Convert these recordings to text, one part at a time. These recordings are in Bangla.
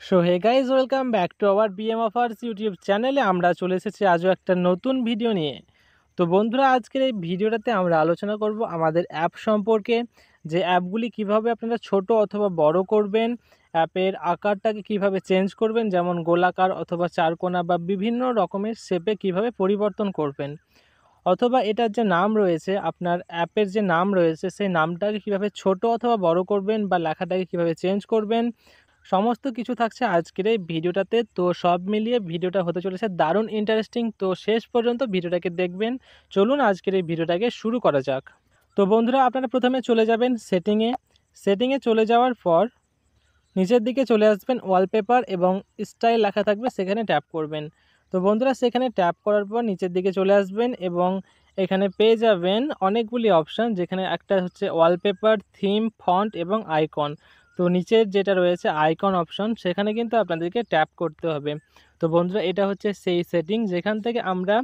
So hey guys, welcome back to our BM offers YouTube চ্যানেলে। আমরা চলে এসেছি আজও একটা নতুন ভিডিও নিয়ে। তো বন্ধুরা, আজকের এই ভিডিওটাতে আমরা আলোচনা করব আমাদের অ্যাপ সম্পর্কে, যে অ্যাপগুলি কিভাবে আপনারা ছোট অথবা বড় করবেন, অ্যাপের আকারটাকে কিভাবে চেঞ্জ করবেন, যেমন গোলাকার অথবা চারকোনা বা বিভিন্ন রকমের শেপে কিভাবে পরিবর্তন করবেন, অথবা এটার যে নাম রয়েছে, আপনার অ্যাপের যে নাম রয়েছে সেই নামটাকে কিভাবে ছোট অথবা বড় করবেন বা লেখাটাকে কিভাবে চেঞ্জ করবেন, সমস্ত কিছু থাকছে আজকের এই ভিডিওটাতে। তো সব মিলিয়ে ভিডিওটা হতে চলেছে দারুণ ইন্টারেস্টিং। তো শেষ পর্যন্ত ভিডিওটাকে দেখবেন। চলুন আজকের এই ভিডিওটাকে শুরু করা যাক। তো বন্ধুরা, আপনারা প্রথমে চলে যাবেন সেটিংয়ে চলে যাওয়ার পর নিচের দিকে চলে আসবেন, ওয়ালপেপার এবং স্টাইল লেখা থাকবে, সেখানে ট্যাপ করবেন। তো বন্ধুরা, সেখানে ট্যাপ করার পর নিচের দিকে চলে আসবেন এবং এখানে পেয়ে যাবেন অনেকগুলি অপশান, যেখানে একটা হচ্ছে ওয়ালপেপার, থিম, ফন্ট এবং আইকন। তো নিচের যেটা রয়েছে আইকন অপশন, সেখানে কিন্তু আপনাদেরকে ট্যাপ করতে হবে। তো বন্ধুরা, এটা হচ্ছে সেই সেটিং যেখান থেকে আমরা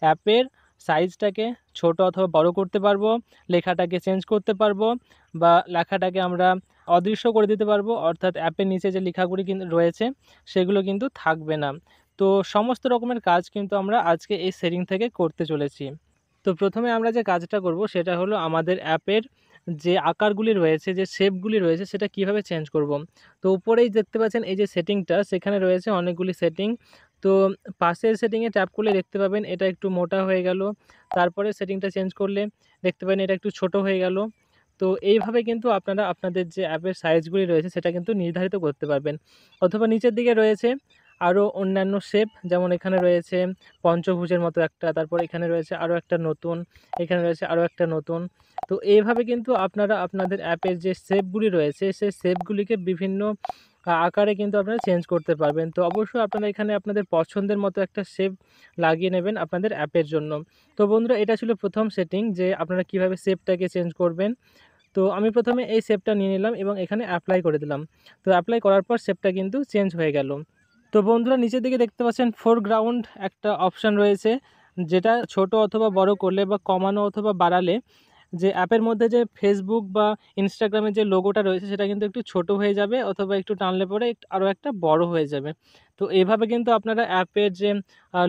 অ্যাপের সাইজটাকে ছোট অথবা বড় করতে পারবো, লেখাটাকে চেঞ্জ করতে পারবো, বা লেখাটাকে আমরা অদৃশ্য করে দিতে পারবো, অর্থাৎ অ্যাপের নিচে যে লেখাগুলি কিন্তু রয়েছে সেগুলো কিন্তু থাকবে না। তো সমস্ত রকমের কাজ কিন্তু আমরা আজকে এই সেটিং থেকে করতে চলেছি। তো প্রথমে আমরা যে কাজটা করব সেটা হলো আমাদের অ্যাপের যে আকারগুলি রয়েছে, যে শেপগুলি রয়েছে, সেটা কিভাবে চেঞ্জ করব। তো উপরেই দেখতে পাচ্ছেন এই যে সেটিংটা, সেখানে রয়েছে অনেকগুলি সেটিং। তো পাশের সেটিংয়ে ট্যাপ করলে দেখতে পাবেন এটা একটু মোটা হয়ে গেল, তারপরে সেটিংটা চেঞ্জ করলে দেখতে পাবেন এটা একটু ছোট হয়ে গেল। তো এইভাবে কিন্তু আপনারা আপনাদের যে অ্যাপের সাইজগুলি রয়েছে সেটা কিন্তু নির্ধারিত করতে পারবেন। অথবা নিচের দিকে রয়েছে আরও অন্যান্য শেপ, যেমন এখানে রয়েছে পঞ্চভুজের মতো একটা, তারপর এখানে রয়েছে আরও একটা নতুন, এখানে রয়েছে আরও একটা নতুন। তো এইভাবে কিন্তু আপনারা আপনাদের অ্যাপের যে শেপগুলি রয়েছে সেই শেপগুলিকে বিভিন্ন আকারে কিন্তু আপনারা চেঞ্জ করতে পারবেন। তো অবশ্যই আপনারা এখানে আপনাদের পছন্দের মতো একটা শেপ লাগিয়ে নেবেন আপনাদের অ্যাপের জন্য। তো বন্ধুরা, এটা ছিল প্রথম সেটিং, যে আপনারা কিভাবে শেপটাকে চেঞ্জ করবেন। তো আমি প্রথমে এই শেপটা নিয়ে নিলাম এবং এখানে অ্যাপ্লাই করে দিলাম। তো অ্যাপ্লাই করার পর শেপটা কিন্তু চেঞ্জ হয়ে গেল। তো বন্ধুরা, নিচের দিকে দেখতে পাচ্ছেন ফোরগ্রাউন্ড একটা অপশান রয়েছে, যেটা ছোট অথবা বড় করলে বা কমানো অথবা বাড়ালে যে অ্যাপের মধ্যে যে ফেসবুক বা ইনস্টাগ্রামের যে লোগোটা রয়েছে সেটা কিন্তু একটু ছোট হয়ে যাবে, অথবা একটু টানলে পরে আরও একটা বড় হয়ে যাবে। তো এইভাবে কিন্তু আপনারা অ্যাপের যে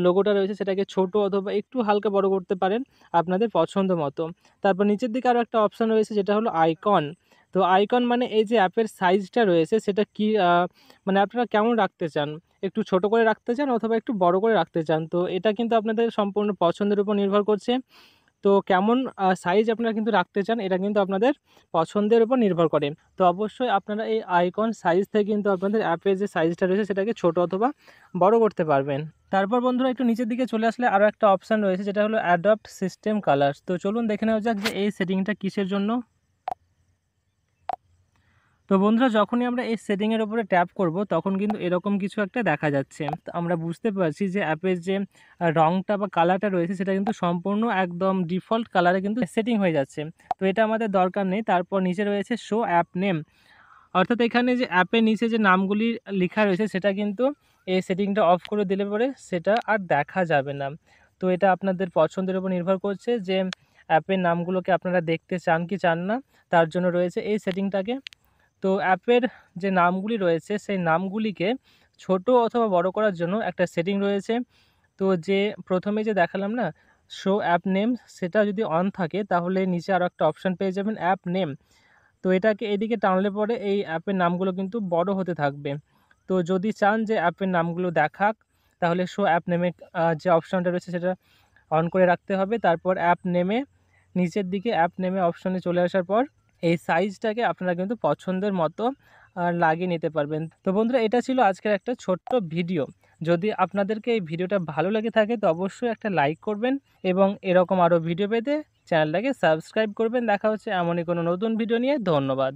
লোগোটা রয়েছে সেটাকে ছোট অথবা একটু হালকা বড় করতে পারেন আপনাদের পছন্দ মতো। তারপর নিচের দিকে আরও একটা অপশান রয়েছে, যেটা হলো আইকন। তো আইকন মানে এই যে অ্যাপের সাইজটা রয়েছে সেটা কি মানে আপনারা কেমন রাখতে চান, একটু ছোট করে রাখতে চান অথবা একটু বড় করে রাখতে চান। তো এটা কিন্তু আপনাদের সম্পূর্ণ পছন্দের উপর নির্ভর করছে। তো কেমন সাইজ আপনারা কিন্তু রাখতে চান, এটা কিন্তু আপনাদের পছন্দের উপর নির্ভর করে। তো অবশ্যই আপনারা এই আইকন সাইজ থেকে কিন্তু আপনাদের অ্যাপের যে সাইজটা রয়েছে সেটাকে ছোট অথবা বড় করতে পারবেন। তারপর বন্ধুরা, একটু নিচের দিকে চলে আসলে আরও একটা অপশান রয়েছে, যেটা হলো অ্যাডপ্ট সিস্টেম কালার্স। তো চলুন দেখে নেওয়া যাক যে এই সেটিংটা কিসের জন্য। তো বন্ধুরা, যখনই আমরা এই সেটিংয়ের উপরে ট্যাপ করব তখন কিন্তু এরকম কিছু একটা দেখা যাচ্ছে। তো আমরা বুঝতে পারছি যে অ্যাপের যে রঙটা বা কালারটা রয়েছে সেটা কিন্তু সম্পূর্ণ একদম ডিফল্ট কালারে কিন্তু সেটিং হয়ে যাচ্ছে। তো এটা আমাদের দরকার নেই। তারপর নিচে রয়েছে শো অ্যাপ নেম, অর্থাৎ এখানে যে অ্যাপের নিচে যে নামগুলি লেখা রয়েছে সেটা কিন্তু এই সেটিংটা অফ করে দিলে পরে সেটা আর দেখা যাবে না। তো এটা আপনাদের পছন্দের উপর নির্ভর করছে যে অ্যাপের নামগুলোকে আপনারা দেখতে চান কি চান না, তার জন্য রয়েছে এই সেটিংটাকে। তো অ্যাপের যে নামগুলি রয়েছে সেই নামগুলিকে ছোট অথবা বড় করার জন্য একটা সেটিং রয়েছে। তো যে প্রথমে যে দেখালাম না, শো অ্যাপ নেম, সেটা যদি অন থাকে তাহলে নিচে আরও একটা অপশান পেয়ে যাবেন, অ্যাপ নেম। তো এটাকে এদিকে টানলে পরে এই অ্যাপের নামগুলো কিন্তু বড় হতে থাকবে। তো যদি চান যে অ্যাপের নামগুলো দেখাক, তাহলে শো অ্যাপ নেমে যে অপশানটা রয়েছে সেটা অন করে রাখতে হবে। তারপর অ্যাপ নেমে নিচের দিকে অ্যাপ নেমে অপশানে চলে আসার পর এই সাইজটাকে আপনারা কিন্তু পছন্দের মতো লাগিয়ে নিতে পারবেন। তো বন্ধুরা, এটা ছিল আজকের একটা ছোট্ট ভিডিও। যদি আপনাদেরকে এই ভিডিওটা ভালো লেগে থাকে তো অবশ্যই একটা লাইক করবেন এবং এরকম আরও ভিডিও পেতে চ্যানেলটাকে সাবস্ক্রাইব করবেন। দেখা হচ্ছে এমনই কোনো নতুন ভিডিও নিয়ে। ধন্যবাদ।